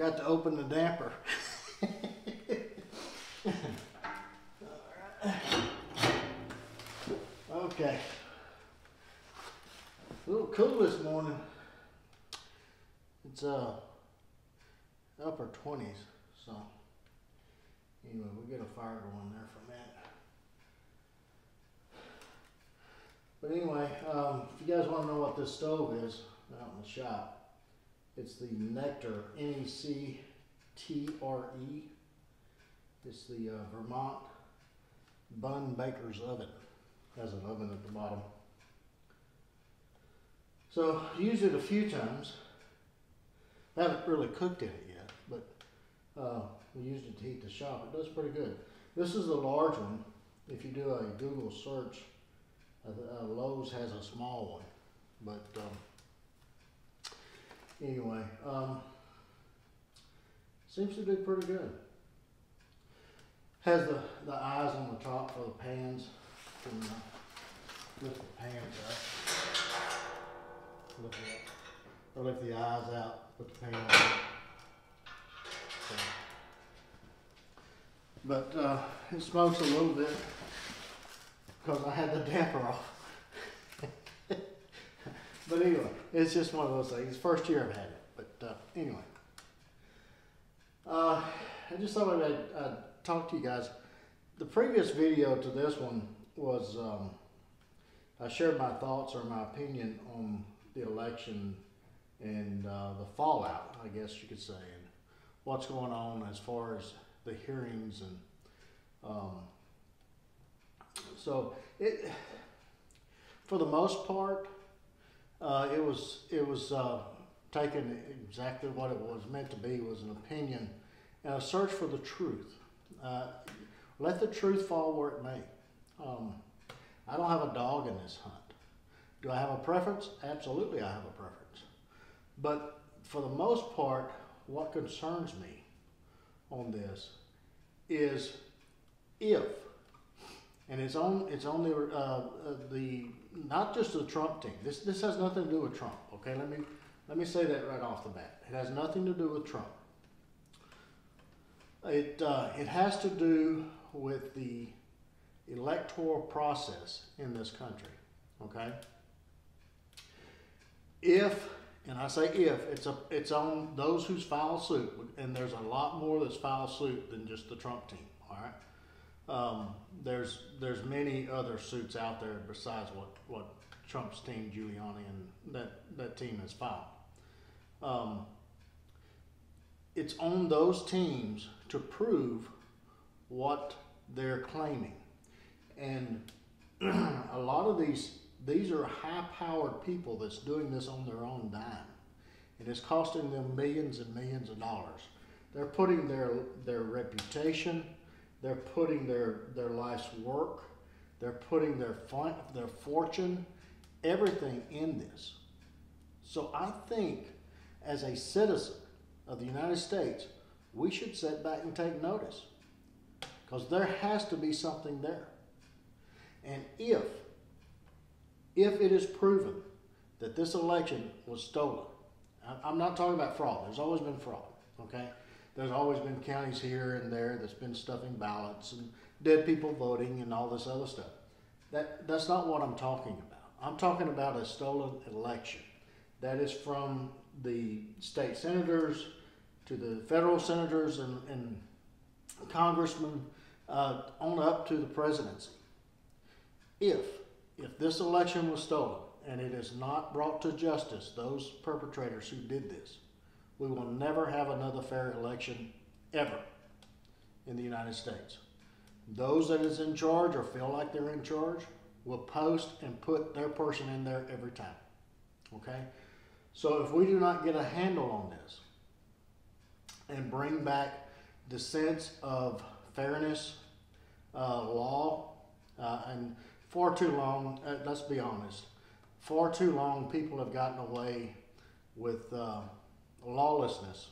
got to open the damper. Okay. A little cool this morning. It's upper 20s, so anyway, we'll get a fire going there for a minute. But anyway, if you guys want to know what this stove is out in the shop, it's the Nectar, Nectre. It's the Vermont Bun Bakers Oven. Has an oven at the bottom. So I used it a few times. I haven't really cooked in it yet, but we used it to heat the shop. It does pretty good. This is the large one. If you do a Google search, Lowe's has a small one. But anyway, seems to do pretty good. Has the eyes on the top for the pans. Can lift the pans up. Lift it up. Or lift the eyes out, put the pan on. So. But it smokes a little bit because I had the damper off. But anyway, it's just one of those things. It's the first year I've had it. But anyway. I just thought I'd talk to you guys. The previous video to this one was I shared my thoughts or my opinion on the election and the fallout, I guess you could say, and what's going on as far as the hearings. And so it, for the most part, it was taken exactly what it was meant to be, was an opinion and a search for the truth. Let the truth fall where it may. I don't have a dog in this hunt. Do I have a preference? Absolutely I have a preference. But for the most part, what concerns me on this is if, and it's on the not just the Trump team. This has nothing to do with Trump. Okay, let me say that right off the bat. It has nothing to do with Trump. It has to do with the electoral process in this country. Okay. If, and I say if, it's on those who's filed suit, and there's a lot more that's filed suit than just the Trump team. All right. There's many other suits out there besides what Trump's team, Giuliani, and that team has filed. It's on those teams to prove what they're claiming. And a lot of these are high-powered people that's doing this on their own dime. And it's costing them millions and millions of dollars. They're putting their reputation, they're putting their life's work, they're putting their fortune, everything in this. So I think as a citizen of the United States, we should sit back and take notice, because there has to be something there. And if it is proven that this election was stolen, I'm not talking about fraud. There's always been fraud, okay? There's always been counties here and there that's been stuffing ballots and dead people voting and all this other stuff. That's not what I'm talking about. I'm talking about a stolen election. That is from the state senators to the federal senators and congressmen on up to the presidency. If this election was stolen and it is not brought to justice, those perpetrators who did this, we will never have another fair election ever in the United States. Those that is in charge or feel like they're in charge will post and put their person in there every time. Okay? So if we do not get a handle on this and bring back the sense of fairness, law, and far too long, let's be honest, far too long people have gotten away with lawlessness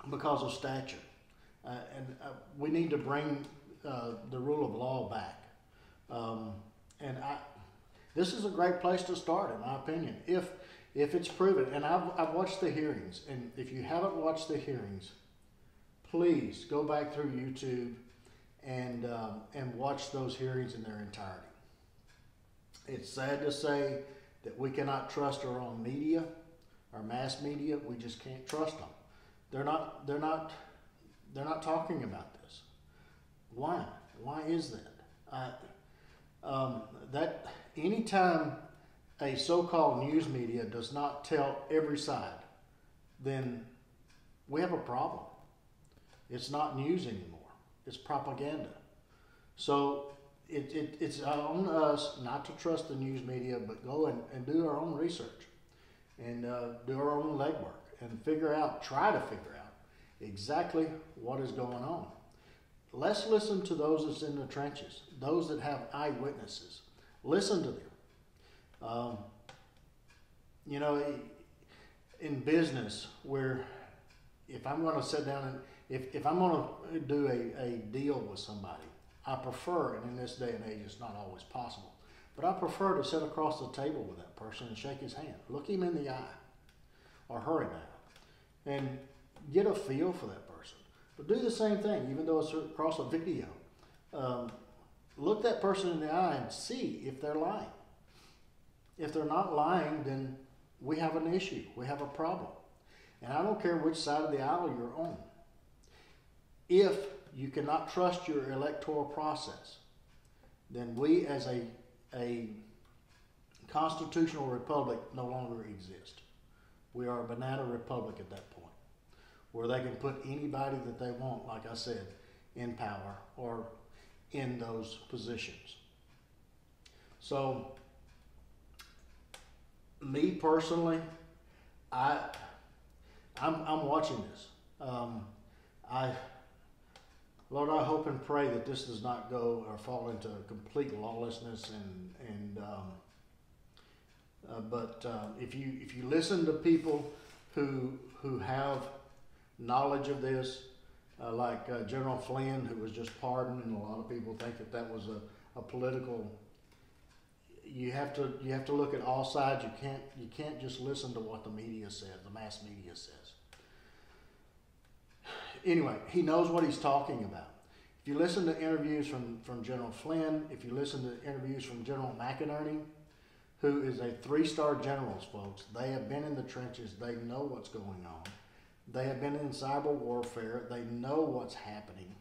because of statute. And we need to bring the rule of law back. This is a great place to start, in my opinion. If it's proven, and I've watched the hearings, and if you haven't watched the hearings, please go back through YouTube and watch those hearings in their entirety. It's sad to say that we cannot trust our own media, our mass media. We just can't trust them. They're not talking about this. Why? Why is that? That anytime a so-called news media does not tell every side, then we have a problem. It's not news anymore. It's propaganda. So it's on us not to trust the news media, but go and do our own research and do our own legwork and try to figure out exactly what is going on. Let's listen to those that's in the trenches, those that have eyewitnesses. Listen to them. You know, in business, where if I'm going to sit down and if I'm going to do a deal with somebody, I prefer, and in this day and age it's not always possible, but I prefer to sit across the table with that person and shake his hand, look him in the eye, or her in the eye, and get a feel for that person. But do the same thing, even though it's across a video. Look that person in the eye and see if they're lying. If they're not lying, then we have an issue. We have a problem. And I don't care which side of the aisle you're on. If you cannot trust your electoral process, then we as a constitutional republic no longer exist. We are a banana republic at that point, where they can put anybody that they want, like I said, in power or in those positions. So, me personally, I'm watching this. Lord, I hope and pray that this does not go or fall into complete lawlessness but if you listen to people who have knowledge of this, like General Flynn, who was just pardoned, and a lot of people think that was a political. You have to look at all sides. You can't just listen to what the media says, the mass media says. Anyway, he knows what he's talking about. If you listen to interviews from General Flynn, if you listen to interviews from General McInerney, who is a 3-star general, folks, they have been in the trenches. They know what's going on. They have been in cyber warfare. They know what's happening.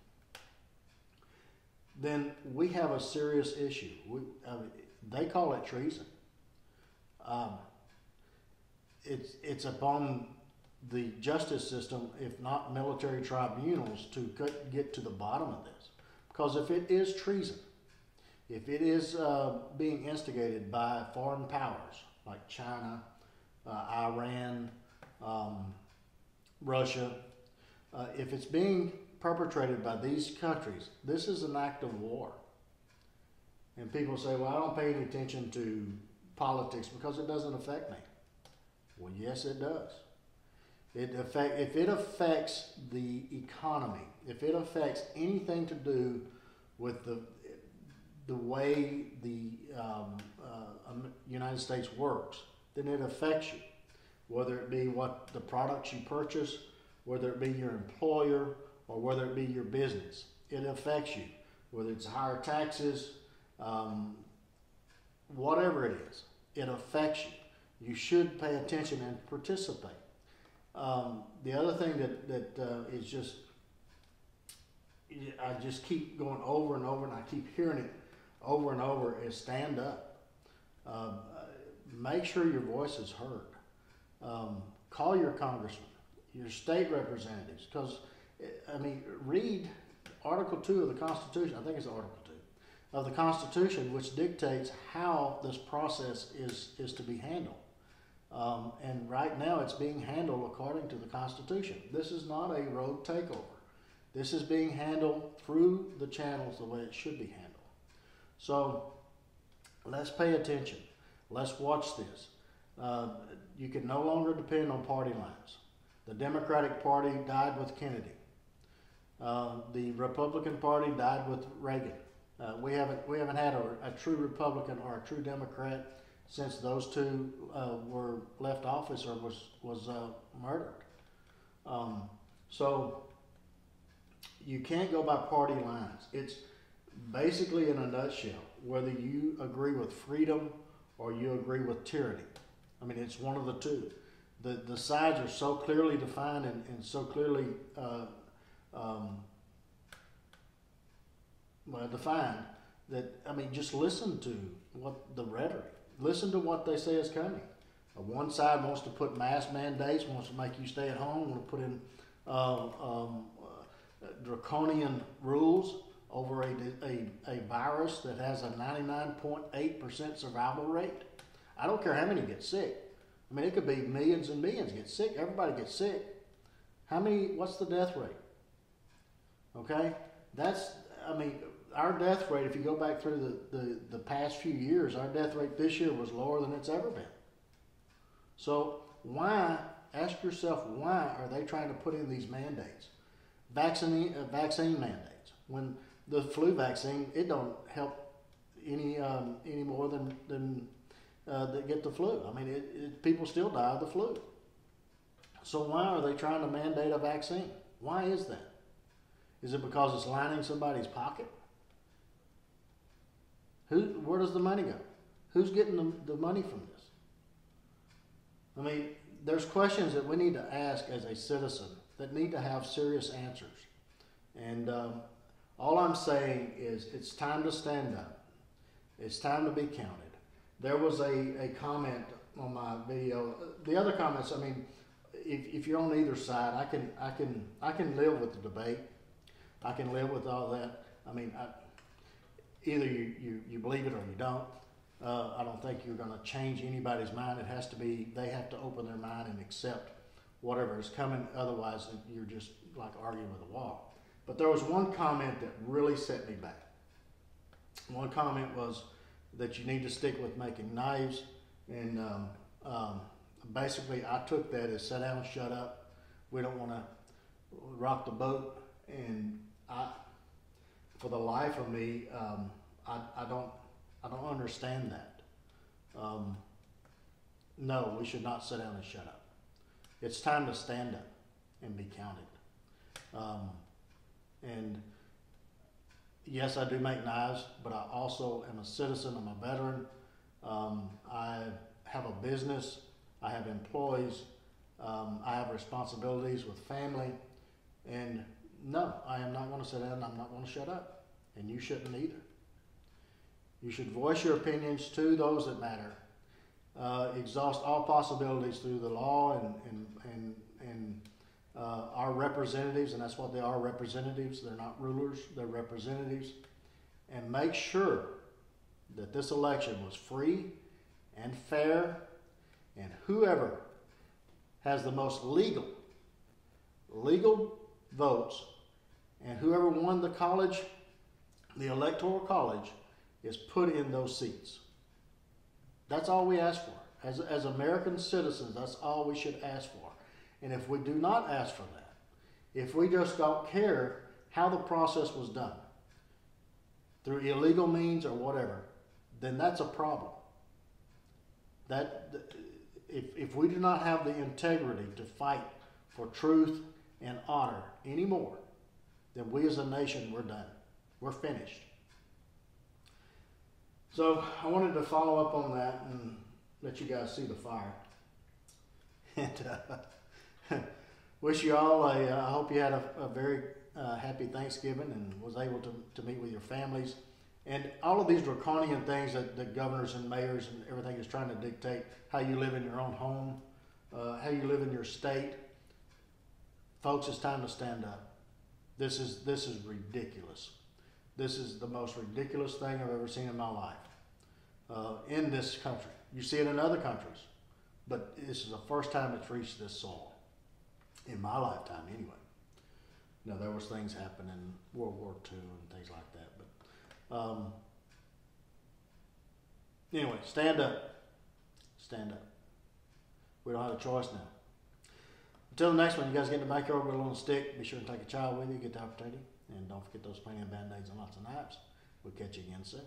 Then we have a serious issue. They call it treason. It's upon the justice system, if not military tribunals, to get to the bottom of this. Because if it is treason, if it is being instigated by foreign powers like China, Iran, Russia, if it's being perpetrated by these countries, this is an act of war. And people say, well, I don't pay any attention to politics because it doesn't affect me. Well, yes, it does. If it affects the economy, if it affects anything to do with the way the United States works, then it affects you. Whether it be what the products you purchase, whether it be your employer, or whether it be your business, it affects you. Whether it's higher taxes, whatever it is, it affects you. You should pay attention and participate. The other thing that is just, I just keep going over and over, and I keep hearing it over and over, is stand up. Make sure your voice is heard. Call your congressman, your state representatives, because, I mean, read Article 2 of the Constitution. I think it's Article 2 of the Constitution, which dictates how this process is to be handled. And right now it's being handled according to the Constitution. This is not a rogue takeover. This is being handled through the channels the way it should be handled. So let's pay attention. Let's watch this. You can no longer depend on party lines. The Democratic Party died with Kennedy. The Republican Party died with Reagan. We haven't had a true Republican or a true Democrat since those two were left office or was murdered. So you can't go by party lines. It's basically, in a nutshell, whether you agree with freedom or you agree with tyranny. I mean, it's one of the two. The sides are so clearly defined and so clearly defined that, I mean, just listen to what the rhetoric. Listen to what they say is coming. One side wants to put mask mandates, wants to make you stay at home, want to put in draconian rules over a virus that has a 99.8% survival rate. I don't care how many get sick. I mean, it could be millions and millions get sick. Everybody gets sick. What's the death rate? Okay? I mean, our death rate, if you go back through the past few years, our death rate this year was lower than it's ever been. So ask yourself, why are they trying to put in these mandates? Vaccine mandates. When the flu vaccine, it don't help any more than that get the flu. I mean, people still die of the flu. So why are they trying to mandate a vaccine? Why is that? Is it because it's lining somebody's pocket? Where does the money go? Who's getting the money from this? I mean, there's questions that we need to ask as a citizen that need to have serious answers. And all I'm saying is it's time to stand up. It's time to be counted. There was a comment on my video. The other comments, I mean, if you're on either side, I can live with the debate. I can live with all that. I mean, either you believe it or you don't. I don't think you're going to change anybody's mind. It has to be, they have to open their mind and accept whatever is coming. Otherwise, you're just like arguing with a wall. But there was one comment that really set me back. One comment was that you need to stick with making knives. And basically, I took that as sit down, shut up. We don't want to rock the boat. And for the life of me, I don't understand that. No, we should not sit down and shut up. It's time to stand up and be counted. And yes, I do make knives, but I also am a citizen. I'm a veteran. I have a business. I have employees. I have responsibilities with family. And no, I am not going to sit down. I'm not going to shut up. And you shouldn't either. You should voice your opinions to those that matter. Exhaust all possibilities through the law and our representatives, and that's what they are, representatives. They're not rulers, they're representatives. And make sure that this election was free and fair, and whoever has the most legal votes, and whoever won the electoral college, is put in those seats. That's all we ask for. As American citizens, that's all we should ask for. And if we do not ask for that, if we just don't care how the process was done, through illegal means or whatever, then that's a problem. If we do not have the integrity to fight for truth and honor anymore, then we as a nation, we're done. We're finished. So I wanted to follow up on that and let you guys see the fire. And wish you all I hope you had a very happy Thanksgiving and was able to meet with your families. And all of these draconian things that the governors and mayors and everything is trying to dictate, how you live in your own home, how you live in your state. Folks, it's time to stand up. This is ridiculous. This is the most ridiculous thing I've ever seen in my life in this country. You see it in other countries, but this is the first time it's reached this soil in my lifetime anyway. Now, there was things happening in World War II and things like that, but anyway, stand up. Stand up. We don't have a choice now. Until the next one, you guys get in the backyard with a little stick. Be sure to take a child with you, get the opportunity. And don't forget those plenty of Band-Aids and lots of knives. We'll catch you again soon.